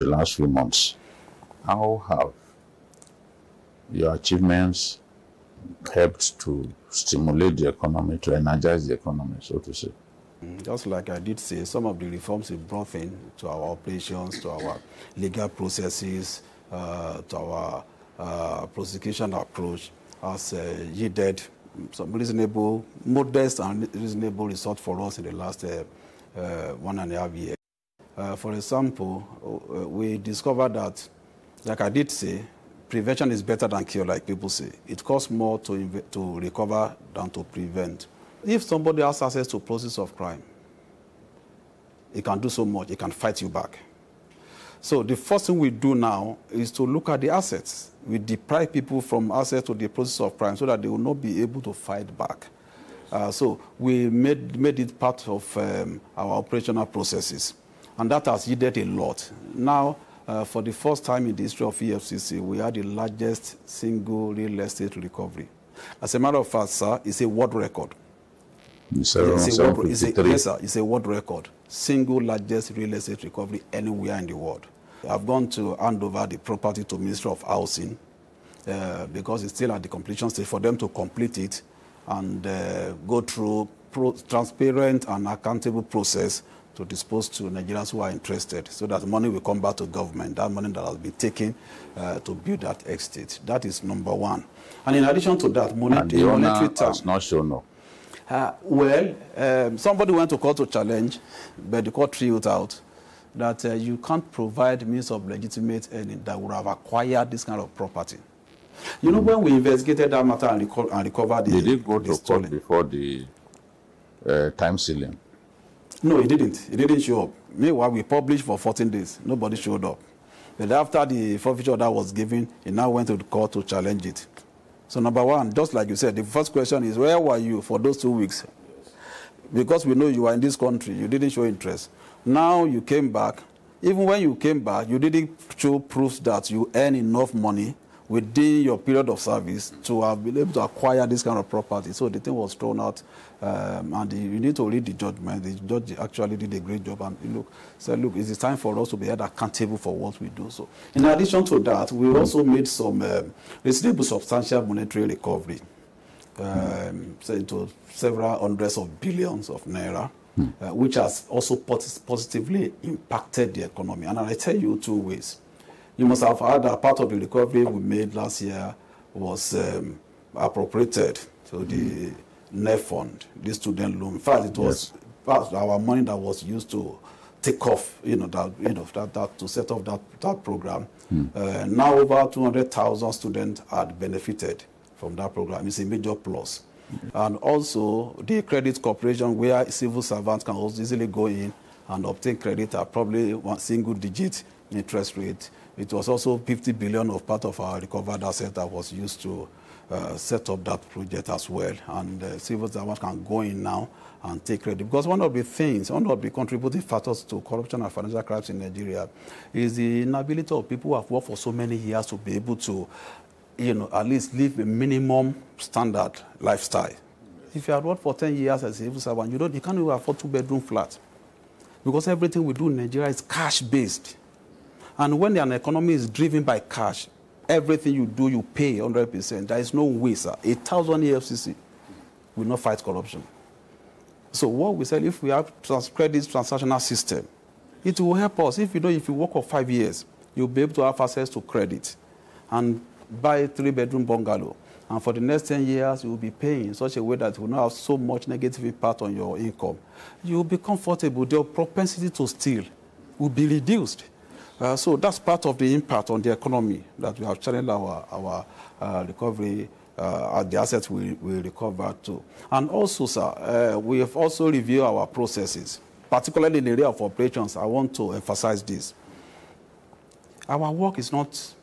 the last few months. How have your achievements helped to stimulate the economy, to energize the economy, so to say? Just like I did say, some of the reforms we brought in to our operations, to our legal processes, to our prosecution approach has yielded some reasonable, modest and reasonable result for us in the last 1.5 years. For example, we discovered that, like I did say, prevention is better than cure, like people say. It costs more to recover than to prevent. If somebody has access to process of crime, he can do so much, he can fight you back. So the first thing we do now is to look at the assets. We deprive people from access to the process of crime so that they will not be able to fight back. So we made it part of our operational processes. And that has yielded a lot. Now, for the first time in the history of EFCC, we had the largest single real estate recovery. As a matter of fact, sir, it's a world record. It's a world record. Single largest real estate recovery anywhere in the world. I've gone to hand over the property to Ministry of Housing because it's still at the completion stage for them to complete it and go through transparent and accountable process to dispose to Nigerians who are interested, so that money will come back to government, that money that has been taken to build that estate. That is number one. And in addition to that, monetary has not shown up. Somebody went to court to challenge, but the court threw it out that you can't provide means of legitimate earning that would have acquired this kind of property. You know, when we investigated that matter and recovered the... Did it go to court before the time ceiling? No, it didn't. It didn't show up. Meanwhile, we published for 14 days. Nobody showed up. But after the forfeiture order was given, he now went to the court to challenge it. So number one, just like you said, the first question is, where were you for those 2 weeks? Because we know you are in this country, you didn't show interest. Now you came back. Even when you came back, you didn't show proof that you earn enough money within your period of service to have been able to acquire this kind of property. So the thing was thrown out, and you need to read the judgment. The judge actually did a great job and said, look, it is time for us to be held accountable for what we do. So in addition to that, we also made some reasonable substantial monetary recovery, into several hundreds of billions of naira, which has also positively impacted the economy. And I tell you 2 ways. You must have heard that part of the recovery we made last year was appropriated to the NEF fund, the student loan. In fact, it was part of our money that was used to take off, to set off that program. Now over 200,000 students had benefited from that program. It's a major plus. And also the credit corporation, where civil servants can also easily go in and obtain credit at probably one single-digit interest rate. It was also 50 billion of part of our recovered asset that was used to set up that project as well. And civil servants can go in now and take credit. Because one of the contributing factors to corruption and financial crimes in Nigeria is the inability of people who have worked for so many years to be able to, at least live a minimum standard lifestyle. If you have worked for 10 years as a civil servant, you can't even afford 2-bedroom flat. Because everything we do in Nigeria is cash-based. And when an economy is driven by cash, everything you do, you pay 100%. There is no way, sir. 1,000 EFCC will not fight corruption. So what we said, if we have credit transactional system, it will help us. If you work for 5 years, you'll be able to have access to credit and buy a 3-bedroom bungalow. And for the next 10 years, you will be paying in such a way that it will not have so much negative impact on your income. You will be comfortable. Your propensity to steal will be reduced. So that's part of the impact on the economy that we have channeled our recovery, the assets we recover to. And also, sir, we have also reviewed our processes, particularly in the area of operations. I want to emphasize this. Our work is not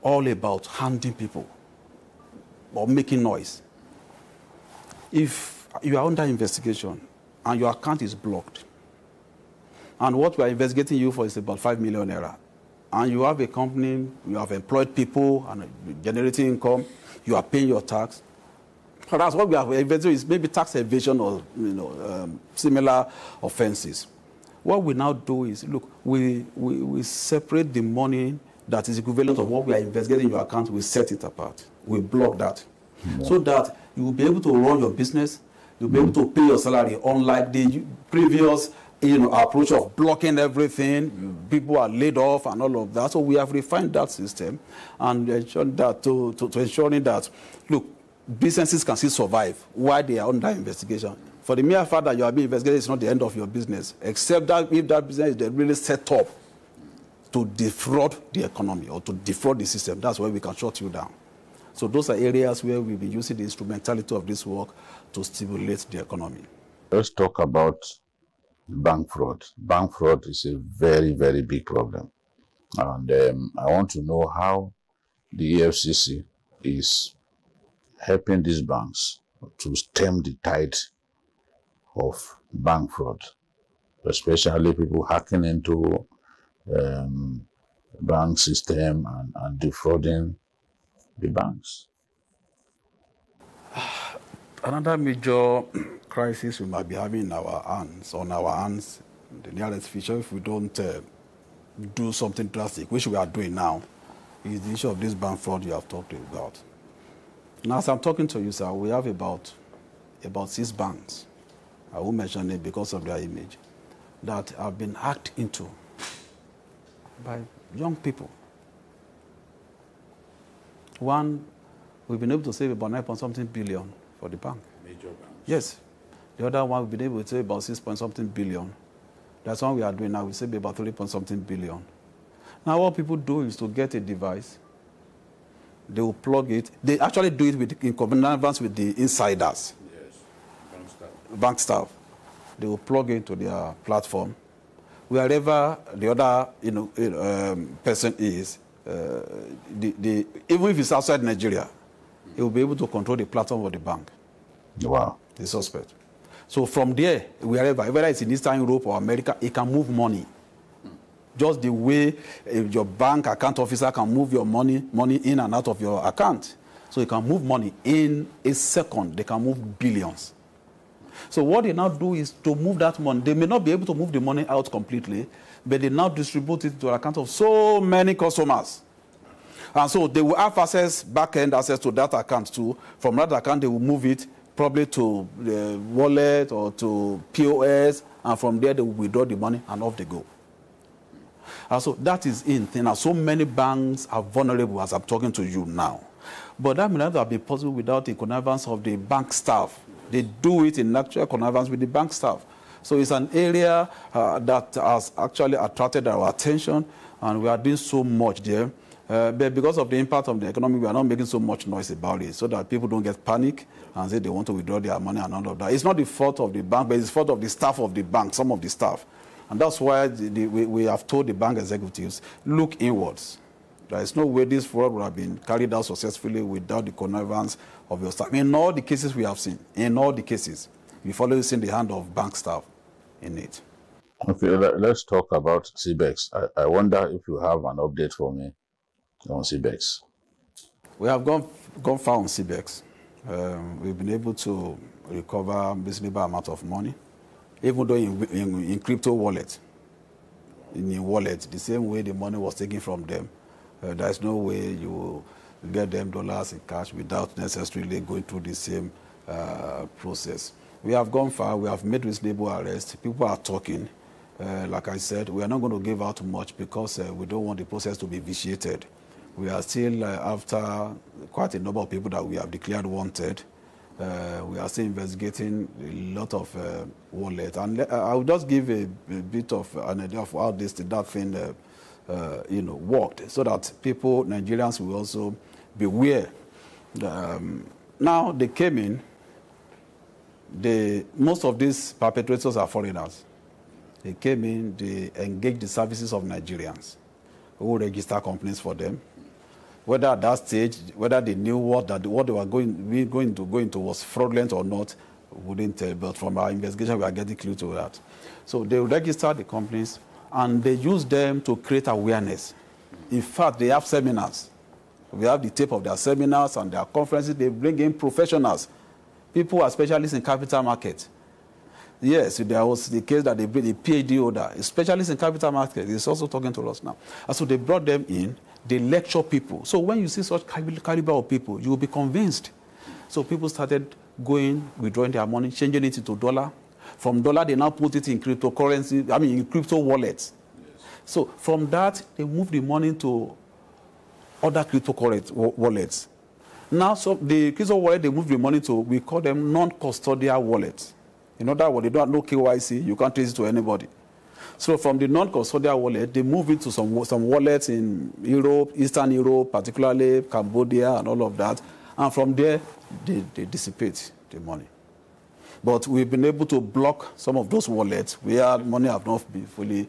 all about handing people or making noise. If you are under investigation and your account is blocked, and what we are investigating you for is about 5 million naira, and you have a company, you have employed people and generating income, you are paying your tax. So that's what we are investigating, is maybe tax evasion or similar offenses. What we now do is, look, we separate the money that is equivalent of what we are investigating in your account. We set it apart. We block that. So that you will be able to run your business. You'll be able to pay your salary, unlike the previous approach of blocking everything. People are laid off and all of that. So we have refined that system and ensuring that to ensuring that, look, businesses can still survive while they are under investigation. For the mere fact that you are being investigated is not the end of your business, except that if that business is really set up to defraud the economy or to defraud the system, that's where we can shut you down. So those are areas where we'll be using the instrumentality of this work to stimulate the economy. Let's talk about bank fraud. Bank fraud is a very, very big problem. And I want to know how the EFCC is helping these banks to stem the tide of bank fraud, especially people hacking into bank system and defrauding the banks. Another major crisis we might be having on our hands, in the nearest future, if we don't do something drastic, which we are doing now, is the issue of this bank fraud you have talked about. Now, as I'm talking to you, sir, we have about 6 banks, I won't mention it because of their image, that have been hacked into by young people. One, we've been able to save about 9-something billion for the bank. Major banks. Yes. The other one, we've been able to save about 6-something billion. That's what we are doing now. We save about 3-something billion. Now, what people do is to get a device. They will plug it. They actually do it in connivance with the insiders. Yes, bank staff. Bank staff. They will plug it into their platform. Wherever the other person is, even if it's outside Nigeria, he will be able to control the platform of the bank. Wow. The suspect. So from there, wherever, whether it's in Eastern Europe or America, it can move money. Just the way your bank account officer can move your money in and out of your account. So you can move money in a second. They can move billions. So what they now do is to move that money. They may not be able to move the money out completely, but they now distribute it to the account of so many customers. And so they will have access, back-end access to that account too. From that account, they will move it probably to the wallet or to POS, and from there they will withdraw the money and off they go. And so that is in thing. Now, so many banks are vulnerable as I'm talking to you now. But that may not have been possible without the connivance of the bank staff. They do it in actual connivance with the bank staff. So it's an area that has actually attracted our attention, and we are doing so much there. But because of the impact of the economy, we are not making so much noise about it so that people don't get panic and say they want to withdraw their money and all of that. It's not the fault of the bank, but it's the fault of the staff of the bank, some of the staff. And that's why we have told the bank executives, look inwards. There is no way this fraud would have been carried out successfully without the connivance of your staff. In all the cases we have seen, in all the cases, we've always seen the hand of bank staff in it. Okay, let's talk about CBEX. I wonder if you have an update for me on CBEX. We have gone far on CBEX. We've been able to recover a reasonable amount of money, even though in crypto wallet, in wallet, the same way the money was taken from them. There's no way you will get them dollars in cash without necessarily going through the same process. We have gone far. We have made reasonable arrests. People are talking. Like I said, we are not going to give out much because we don't want the process to be vitiated. We are still after quite a number of people that we have declared wanted. We are still investigating a lot of wallets. And I will just give a bit of an idea of how that thing worked, so that people, Nigerians, will also be aware. Now they came in. Most of these perpetrators are foreigners. They came in. They engaged the services of Nigerians who register companies for them. Whether at that stage, whether they knew what they were going to go into was fraudulent or not, we wouldn't tell. But from our investigation, we are getting clue to that. So they register the companies, and they use them to create awareness. In fact, they have seminars. We have the tape of their seminars and their conferences. They bring in professionals, people who are specialists in capital market. Yes, there was the case that they bring a PhD holder, a specialist in capital market, is also talking to us now. And so they brought them in, they lecture people. So when you see such caliber of people, you will be convinced. So people started going, withdrawing their money, changing it into dollar. From dollar, they now put it in cryptocurrency, in crypto wallets. Yes. So from that, they moved the money to other cryptocurrency wallets. Now, so the crypto wallet they moved the money to, we call them non-custodial wallets. In other words, they don't have no KYC, you can't trace it to anybody. So from the non-custodial wallet, they move it to some wallets in Europe, Eastern Europe, particularly Cambodia and all of that. And from there, they dissipate the money. But we've been able to block some of those wallets where money have not been fully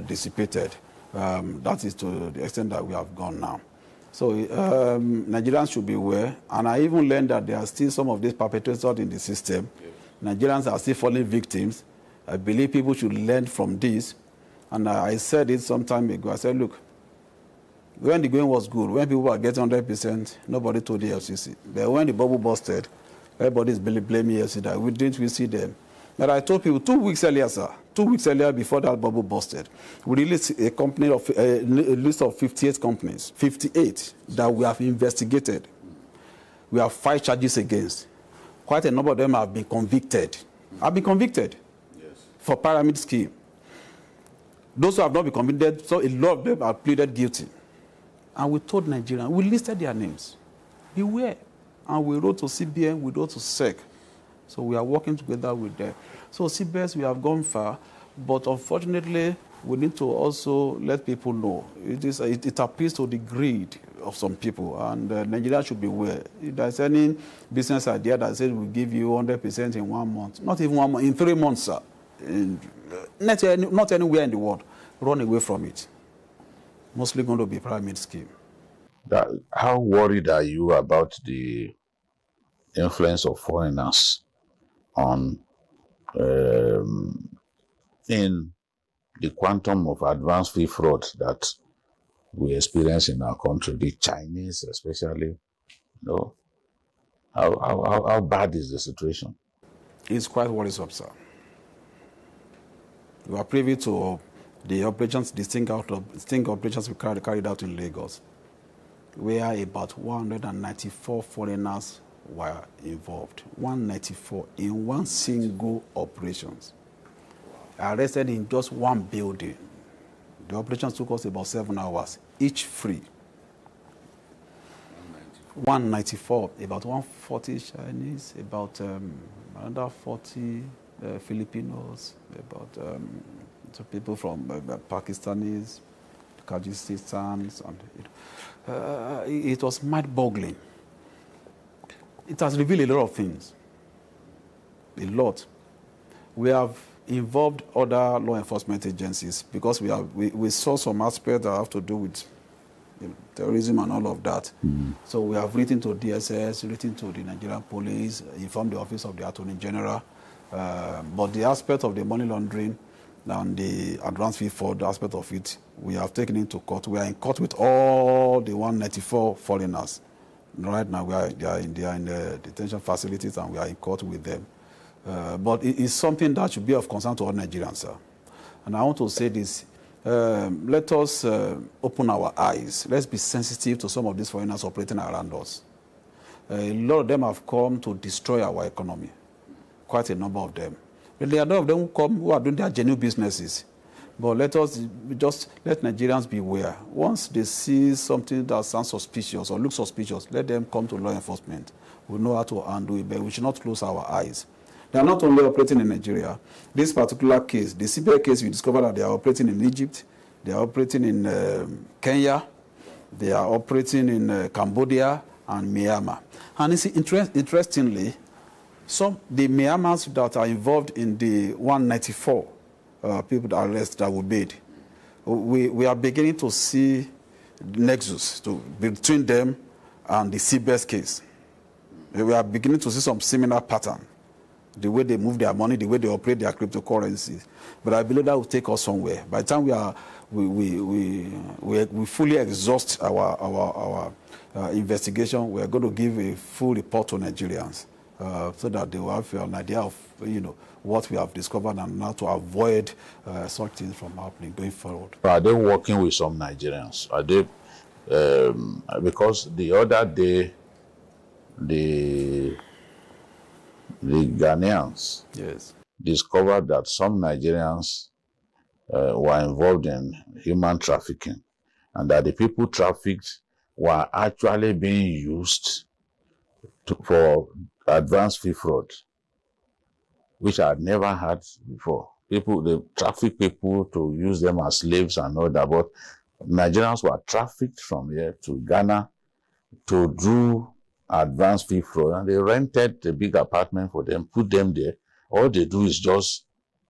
dissipated. That is to the extent that we have gone now. So Nigerians should be aware. And I even learned that there are still some of these perpetrators in the system. Yes. Nigerians are still falling victims. I believe people should learn from this. And I said it some time ago. I said, look, when the going was good, when people were getting 100%, nobody told the EFCC. But when the bubble busted, everybody is blaming EFCC that we see them. But I told people 2 weeks earlier, sir, 2 weeks earlier before that bubble busted, we released a list of 58 companies, 58 that we have investigated. We have 5 charges against. Quite a number of them have been convicted. Yes. For pyramid scheme. Those who have not been convicted, so a lot of them are pleaded guilty. And we told Nigerians, we listed their names. Beware. And we wrote to CBN, we wrote to SEC. So we are working together with them. So CBS, we have gone far, but unfortunately, we need to also let people know. It appeals to the greed of some people, and Nigeria should be aware. If there's any business idea that says we'll give you 100% in 1 month, not even 1 month, in 3 months, sir, not anywhere in the world, run away from it. Mostly going to be pyramid scheme. How worried are you about the influence of foreigners on in the quantum of advance fee fraud that we experience in our country, the Chinese especially? How bad is the situation? It's quite worrisome, sir. We are privy to the operations, the sting operations we carried out in Lagos, where about 194 foreigners were involved. 194 in one single operations. Arrested in just one building. The operations took us about 7 hours, each free. 194, about 140 Chinese, about another 40 Filipinos, about some people from Pakistanis, Kyrgyzstan, and it was mind-boggling. It has revealed a lot of things. A lot. We have involved other law enforcement agencies because we saw some aspects that have to do with terrorism and all of that. Mm. So we have written to DSS, written to the Nigerian police, informed the Office of the Attorney General. But the aspect of the money laundering and the advance fee fraud aspect of it, we have taken into court. We are in court with all the 194 foreigners. Right now, they are in the detention facilities, and we are in court with them. But it is something that should be of concern to all Nigerians, sir. And I want to say this. Let us open our eyes. Let's be sensitive to some of these foreigners operating around us. A lot of them have come to destroy our economy. Quite a number of them. But there are a lot of them who are doing their genuine businesses. But let Nigerians be aware. Once they see something that sounds suspicious or looks suspicious, let them come to law enforcement. We know how to handle it, but we should not close our eyes. They are not only operating in Nigeria. This particular case, the CBI case, we discovered that they are operating in Egypt, they are operating in Kenya, they are operating in Cambodia and Myanmar. And you see, interestingly, the Myanmars that are involved in the 194 people that arrested that were made, we are beginning to see nexus between them and the CBS case. We are beginning to see some similar pattern. The way they move their money, the way they operate their cryptocurrencies. But I believe that will take us somewhere. By the time we fully exhaust our investigation, we are going to give a full report to Nigerians. so that they will have an idea of, what we have discovered and how to avoid such things from happening going forward. Are they working with some Nigerians? Are they, because the other day, the Ghanaians discovered that some Nigerians were involved in human trafficking, and that the people trafficked were actually being used for advanced fee fraud, which I had never had before. They traffic people to use them as slaves and all that, but Nigerians were trafficked from here to Ghana to do advanced fee fraud, and they rented a big apartment for them, put them there. All they do is just